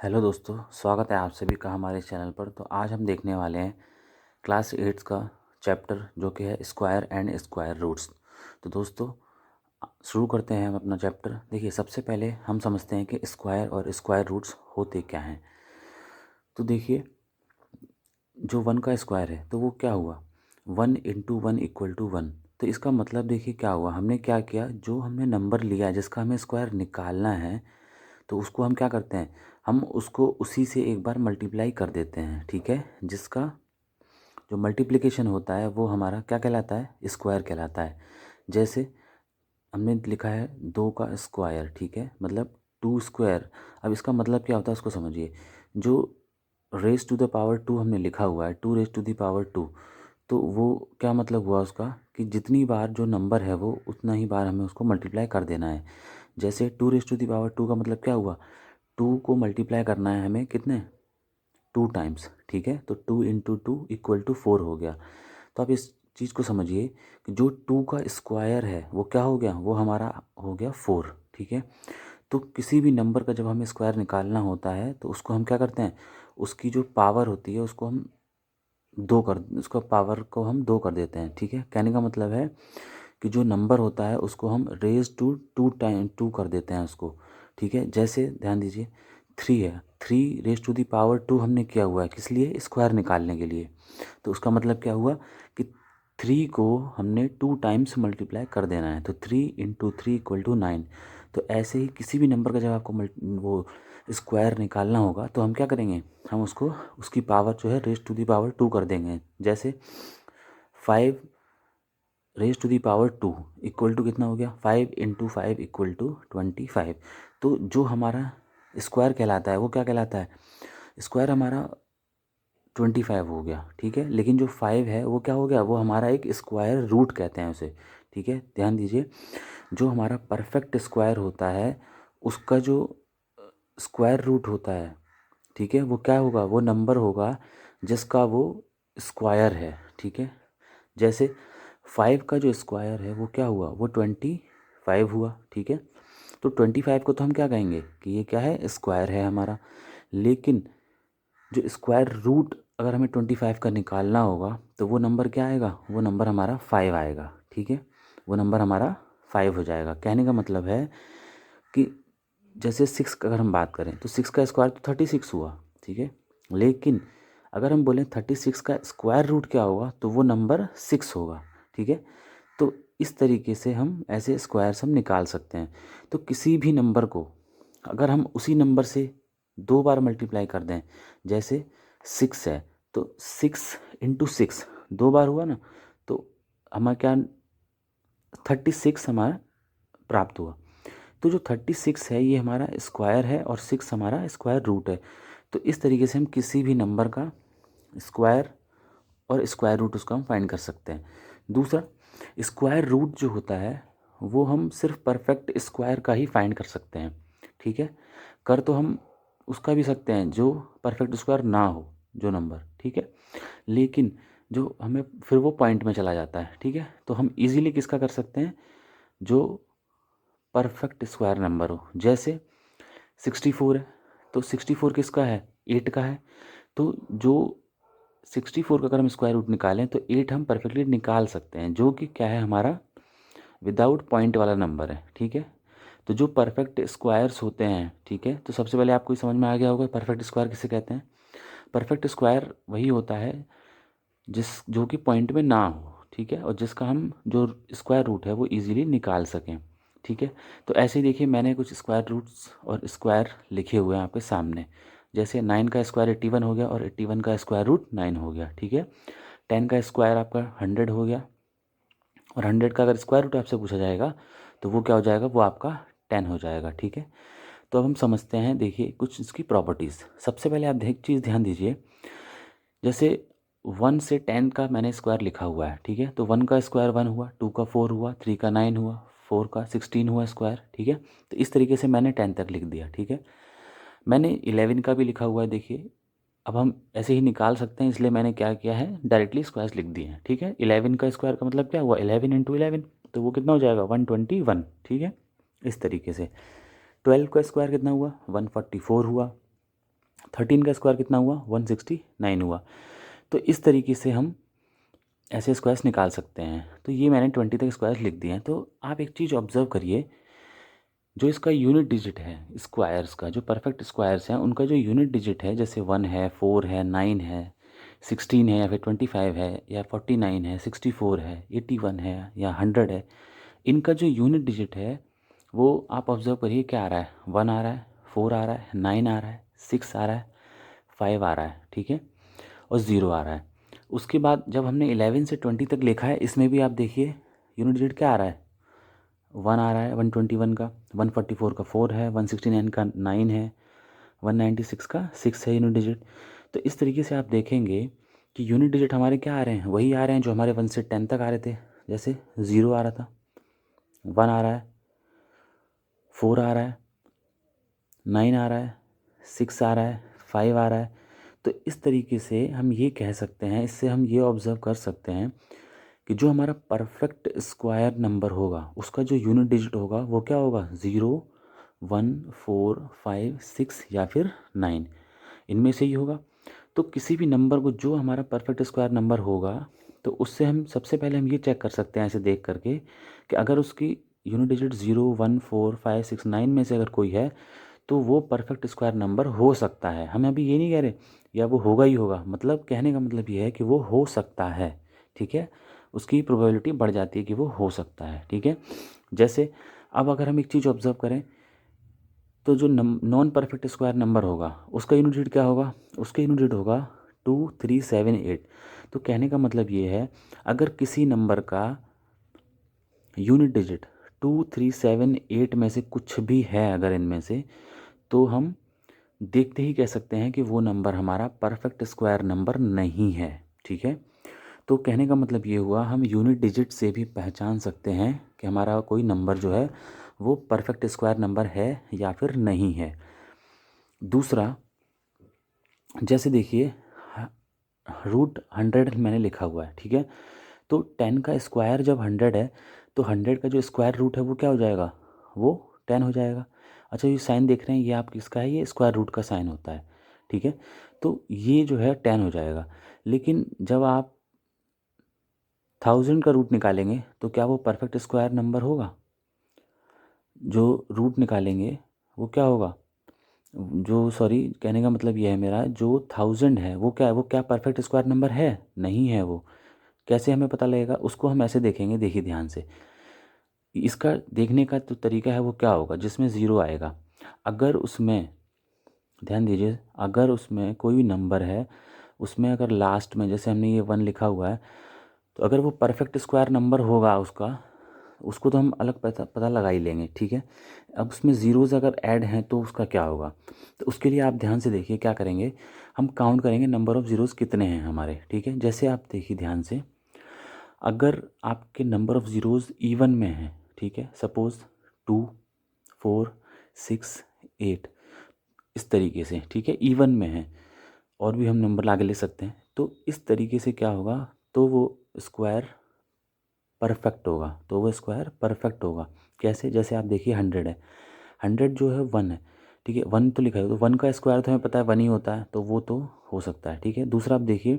Hello दोस्तों, स्वागत है आप सभी का हमारे चैनल पर। तो आज हम देखने वाले हैं क्लास 8 का चैप्टर जो कि है स्क्वायर एंड स्क्वायर रूट्स। तो दोस्तों शुरू करते हैं हम अपना चैप्टर। देखिए, सबसे पहले हम समझते हैं कि स्क्वायर और स्क्वायर रूट्स होते क्या हैं। तो देखिए, जो 1 का स्क्वायर है तो वो क्या हुआ, 1 इंटू 1 इक्वल टू 1। तो इसका मतलब देखिए क्या हुआ, हमने क्या किया, जो हमने नंबर लिया जिसका हमें स्क्वायर निकालना है तो उसको हम क्या करते हैं, हम उसको उसी से एक बार मल्टीप्लाई कर देते हैं। ठीक है, जिसका जो मल्टीप्लिकेशन होता है वो हमारा क्या कहलाता है, स्क्वायर कहलाता है। जैसे हमने लिखा है 2 का स्क्वायर, ठीक है, मतलब 2 स्क्वायर। अब इसका मतलब क्या होता है उसको समझिए। जो रेज टू द पावर 2 हमने लिखा हुआ है, 2 रेज टू द पावर 2, तो वो क्या मतलब हुआ उसका कि जितनी बार जो नंबर है वो उतना ही बार हमें उसको मल्टीप्लाई कर देना है। जैसे 2 रेज टू द पावर 2 का मतलब क्या हुआ, 2 को मल्टीप्लाई करना है हमें कितने, 2 टाइम्स। ठीक है, तो 2 इंटू 2 इक्वल टू 4 हो गया। तो आप इस चीज़ को समझिए कि जो 2 का स्क्वायर है वो क्या हो गया, वो हमारा हो गया 4। ठीक है, तो किसी भी नंबर का जब हमें स्क्वायर निकालना होता है तो उसको हम क्या करते हैं, उसकी जो पावर होती है उसको हम उसका पावर को हम 2 कर देते हैं। ठीक है, कहने का मतलब है कि जो नंबर होता है उसको हम रेज टू 2 कर देते हैं उसको। ठीक है, जैसे ध्यान दीजिए 3 है, 3 रेज टू दी पावर 2 हमने किया हुआ है किस लिए, स्क्वायर निकालने के लिए। तो उसका मतलब क्या हुआ कि 3 को हमने 2 टाइम्स मल्टीप्लाई कर देना है, तो 3 इंटू 3 इक्वल टू 9। तो ऐसे ही किसी भी नंबर का जब आपको वो स्क्वायर निकालना होगा तो हम क्या करेंगे, हम उसको उसकी पावर जो है रेज टू दी पावर 2 कर देंगे। जैसे 5 raise to the power 2 equal to कितना हो गया, 5 इंटू 5 इक्वल टू 25। तो जो हमारा स्क्वायर कहलाता है वो क्या कहलाता है, स्क्वायर हमारा 25 हो गया। ठीक है, लेकिन जो 5 है वो क्या हो गया, वो हमारा एक स्क्वायर रूट कहते हैं उसे। ठीक है, ध्यान दीजिए, जो हमारा परफेक्ट स्क्वायर होता है उसका जो स्क्वायर रूट होता है, ठीक है, वो क्या होगा, वो नंबर होगा जिसका वो स्क्वायर है। ठीक है, जैसे 5 का जो स्क्वायर है वो क्या हुआ, वो 25 हुआ। ठीक है, तो 25 को तो हम क्या कहेंगे कि ये क्या है, स्क्वायर है हमारा। लेकिन जो स्क्वायर रूट अगर हमें 25 का निकालना होगा तो वो नंबर क्या आएगा, वो नंबर हमारा 5 आएगा। ठीक है, वो नंबर हमारा 5 हो जाएगा। कहने का मतलब है कि जैसे 6 का अगर हम बात करें तो 6 का स्क्वायर तो 36 हुआ। ठीक है, लेकिन अगर हम बोलें 36 का स्क्वायर रूट क्या होगा तो वो नंबर 6 होगा। ठीक है, तो इस तरीके से हम ऐसे स्क्वायर्स हम निकाल सकते हैं। तो किसी भी नंबर को अगर हम उसी नंबर से 2 बार मल्टीप्लाई कर दें, जैसे 6 है तो 6 इंटू 6 2 बार हुआ ना, तो हमारा क्या, 36 हमारा प्राप्त हुआ। तो जो 36 है ये हमारा स्क्वायर है और 6 हमारा स्क्वायर रूट है। तो इस तरीके से हम किसी भी नंबर का स्क्वायर और स्क्वायर रूट उसका हम फाइंड कर सकते हैं। दूसरा, स्क्वायर रूट जो होता है वो हम सिर्फ परफेक्ट स्क्वायर का ही फाइंड कर सकते हैं। ठीक है, कर तो हम उसका भी सकते हैं जो परफेक्ट स्क्वायर ना हो जो नंबर। ठीक है, लेकिन जो हमें फिर वो पॉइंट में चला जाता है। ठीक है, तो हम इजीली किसका कर सकते हैं, जो परफेक्ट स्क्वायर नंबर हो। जैसे 64 है तो 64 किसका है, 8 का है। तो जो 64 का अगर हम स्क्वायर रूट निकालें तो 8 हम परफेक्टली निकाल सकते हैं, जो कि क्या है हमारा विदाउट पॉइंट वाला नंबर है। ठीक है, तो जो परफेक्ट स्क्वायर्स होते हैं, ठीक है, तो सबसे पहले आपको समझ में आ गया होगा परफेक्ट स्क्वायर किसे कहते हैं। परफेक्ट स्क्वायर वही होता है जो कि पॉइंट में ना हो। ठीक है, और जिसका हम जो स्क्वायर रूट है वो इजीली निकाल सकें। ठीक है, तो ऐसे ही देखिए मैंने कुछ स्क्वायर रूट्स और स्क्वायर लिखे हुए हैं आपके सामने। जैसे 9 का स्क्वायर 81 हो गया और 81 का स्क्वायर रूट 9 हो गया। ठीक है, 10 का स्क्वायर आपका 100 हो गया और 100 का अगर स्क्वायर रूट आपसे पूछा जाएगा तो वो क्या हो जाएगा, वो आपका 10 हो जाएगा। ठीक है, तो अब हम समझते हैं, देखिए कुछ इसकी प्रॉपर्टीज़। सबसे पहले आप एक चीज़ ध्यान दीजिए, जैसे 1 से 10 का मैंने स्क्वायर लिखा हुआ है। ठीक है, तो 1 का स्क्वायर 1 हुआ, 2 का 4 हुआ, 3 का 9 हुआ, 4 का 16 हुआ स्क्वायर। ठीक है, तो इस तरीके से मैंने 10 तक लिख दिया। ठीक है, मैंने 11 का भी लिखा हुआ है। देखिए, अब हम ऐसे ही निकाल सकते हैं, इसलिए मैंने क्या किया है, डायरेक्टली स्क्वायर्स लिख दिए हैं। ठीक है, 11 का स्क्वायर का मतलब क्या हुआ, 11 इंटू 11, तो वो कितना हो जाएगा, 121। ठीक है, इस तरीके से 12 का स्क्वायर कितना हुआ, 144 हुआ। 13 का स्क्वायर कितना हुआ, 169 हुआ। तो इस तरीके से हम ऐसे स्क्वायर्स निकाल सकते हैं। तो ये मैंने 20 तक स्क्वायर्स लिख दिए हैं। तो आप एक चीज़ ऑब्जर्व करिए, जो इसका यूनिट डिजिट है स्क्वायर्स का, जो परफेक्ट स्क्वायर्स हैं उनका जो यूनिट डिजिट है, जैसे 1 है, 4 है, 9 है, 16 है, या फिर 25 है, या 49 है, 64 है, 81 है, या 100 है, इनका जो यूनिट डिजिट है वो आप ऑब्जर्व करिए क्या आ रहा है। 1 आ रहा है, 4 आ रहा है, 9 आ रहा है, 6 आ रहा है, 5 आ रहा है, ठीक है, और 0 आ रहा है। उसके बाद जब हमने 11 से 20 तक लिखा है, इसमें भी आप देखिए यूनिट डिजिट क्या आ रहा है, 1 आ रहा है, 121 का, 144 का 4 है, 169 का 9 है, 196 का 6 है यूनिट डिजिट। तो इस तरीके से आप देखेंगे कि यूनिट डिजिट हमारे क्या आ रहे हैं, वही आ रहे हैं जो हमारे 1 से 10 तक आ रहे थे। जैसे 0 आ रहा था, 1 आ रहा है, 4 आ रहा है, 9 आ रहा है, 6 आ रहा है, 5 आ रहा है। तो इस तरीके से हम ये कह सकते हैं, इससे हम ये ऑब्ज़र्व कर सकते हैं कि जो हमारा परफेक्ट स्क्वायर नंबर होगा उसका जो यूनिट डिजिट होगा वो क्या होगा, 0, 1, 4, 5, 6 या फिर 9, इनमें से ही होगा। तो किसी भी नंबर को जो हमारा परफेक्ट स्क्वायर नंबर होगा, तो उससे हम सबसे पहले हम ये चेक कर सकते हैं ऐसे देख करके कि अगर उसकी यूनिट डिजिट 0, 1, 4, 5, 6, 9 में से अगर कोई है तो वो परफेक्ट स्क्वायर नंबर हो सकता है। हम अभी ये नहीं कह रहे या वो होगा ही होगा, मतलब कहने का मतलब ये है कि वो हो सकता है, ठीक है, उसकी प्रोबेबिलिटी बढ़ जाती है कि वो हो सकता है, ठीक है। जैसे अब अगर हम एक चीज़ ऑब्जर्व करें, तो जो नॉन परफेक्ट स्क्वायर नंबर होगा उसका यूनिट डिजिट क्या होगा, उसका यूनिट डिजिट होगा 2378। तो कहने का मतलब ये है, अगर किसी नंबर का यूनिट डिजिट 2378 में से कुछ भी है अगर इनमें से, तो हम देखते ही कह सकते हैं कि वो नंबर हमारा परफेक्ट स्क्वायर नंबर नहीं है, ठीक है। तो कहने का मतलब ये हुआ, हम यूनिट डिजिट से भी पहचान सकते हैं कि हमारा कोई नंबर जो है वो परफेक्ट स्क्वायर नंबर है या फिर नहीं है। दूसरा, जैसे देखिए √100 मैंने लिखा हुआ है, ठीक है। तो 10 का स्क्वायर जब 100 है तो 100 का जो स्क्वायर रूट है वो क्या हो जाएगा, वो 10 हो जाएगा। अच्छा, ये साइन देख रहे हैं, ये आप किसका है, ये स्क्वायर रूट का साइन होता है, ठीक है। तो ये जो है 10 हो जाएगा। लेकिन जब आप 1000 का रूट निकालेंगे तो क्या वो परफेक्ट स्क्वायर नंबर होगा, जो रूट निकालेंगे वो क्या होगा, जो सॉरी कहने का मतलब ये है मेरा, जो 1000 है वो क्या है, वो क्या परफेक्ट स्क्वायर नंबर है, नहीं है वो। कैसे हमें पता लगेगा, उसको हम ऐसे देखेंगे, देखिए ध्यान से। इसका देखने का जो तरीका है वो क्या होगा, जिसमें ज़ीरो आएगा, अगर उसमें ध्यान दीजिए, अगर उसमें कोई भी नंबर है, उसमें अगर लास्ट में जैसे हमने ये 1 लिखा हुआ है, तो अगर वो परफेक्ट स्क्वायर नंबर होगा उसका, उसको तो हम अलग पता पता लगा ही लेंगे, ठीक है। अब उसमें ज़ीरोज़ अगर ऐड हैं तो उसका क्या होगा, तो उसके लिए आप ध्यान से देखिए क्या करेंगे, हम काउंट करेंगे नंबर ऑफ़ ज़ीरोज़ कितने हैं हमारे, ठीक है। जैसे आप देखिए ध्यान से, अगर आपके नंबर ऑफ़ ज़ीरोज़ इवन में हैं, ठीक है, सपोज़ 2, 4, 6, 8, इस तरीके से, ठीक है, इवन में है, और भी हम नंबर आगे ले सकते हैं। तो इस तरीके से क्या होगा, तो वो स्क्वायर परफेक्ट होगा, तो वो स्क्वायर परफेक्ट होगा। कैसे, जैसे आप देखिए 100 है, 100 जो है 1 है, ठीक है, 1 तो लिखा है, तो 1 का स्क्वायर तो हमें पता है 1 ही होता है, तो वो तो हो सकता है, ठीक है। दूसरा आप देखिए,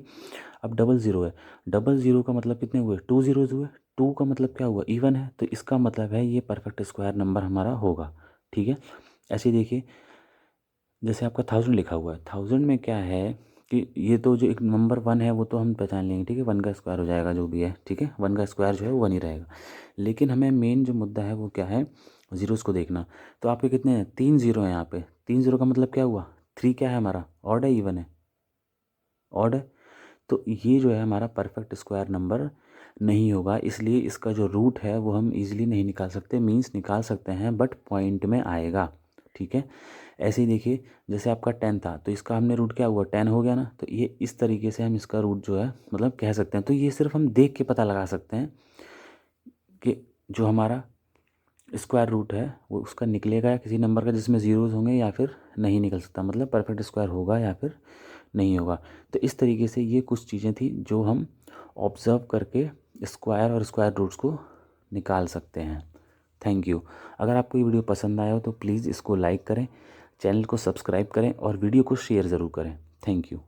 अब 00 है, 00 का मतलब कितने हुए, 2 ज़ीरोज़ हुए, 2 का मतलब क्या हुआ, इवन है, तो इसका मतलब है ये परफेक्ट स्क्वायर नंबर हमारा होगा, ठीक है। ऐसे ही देखिए, जैसे आपका 1000 लिखा हुआ है, 1000 में क्या है कि ये तो जो एक नंबर 1 है वो तो हम पहचान लेंगे, ठीक है, 1 का स्क्वायर हो जाएगा जो भी है, ठीक है, 1 का स्क्वायर जो है वो 1 ही रहेगा। लेकिन हमें मेन जो मुद्दा है वो क्या है, ज़ीरोज़ को देखना। तो आपके कितने हैं, 3 ज़ीरो हैं यहाँ पे, 3 ज़ीरो का मतलब क्या हुआ, 3 क्या है हमारा, ऑड है, इवन है, ऑड है। तो ये जो है हमारा परफेक्ट स्क्वायर नंबर नहीं होगा, इसलिए इसका जो रूट है वो हम इजीली नहीं निकाल सकते, मींस निकाल सकते हैं बट पॉइंट में आएगा, ठीक है। ऐसे ही देखिए, जैसे आपका 10 था तो इसका हमने रूट क्या हुआ, 10 हो गया ना, तो ये इस तरीके से हम इसका रूट जो है मतलब कह सकते हैं। तो ये सिर्फ हम देख के पता लगा सकते हैं कि जो हमारा स्क्वायर रूट है वो उसका निकलेगा या किसी नंबर का जिसमें ज़ीरोज़ होंगे, या फिर नहीं निकल सकता, मतलब परफेक्ट स्क्वायर होगा या फिर नहीं होगा। तो इस तरीके से ये कुछ चीज़ें थी जो हम ऑब्ज़र्व करके स्क्वायर और स्क्वायर रूट्स को निकाल सकते हैं। Thank you. अगर आपको ये वीडियो पसंद आया हो तो प्लीज़ इसको लाइक करें, चैनल को सब्सक्राइब करें और वीडियो को शेयर ज़रूर करें। Thank you.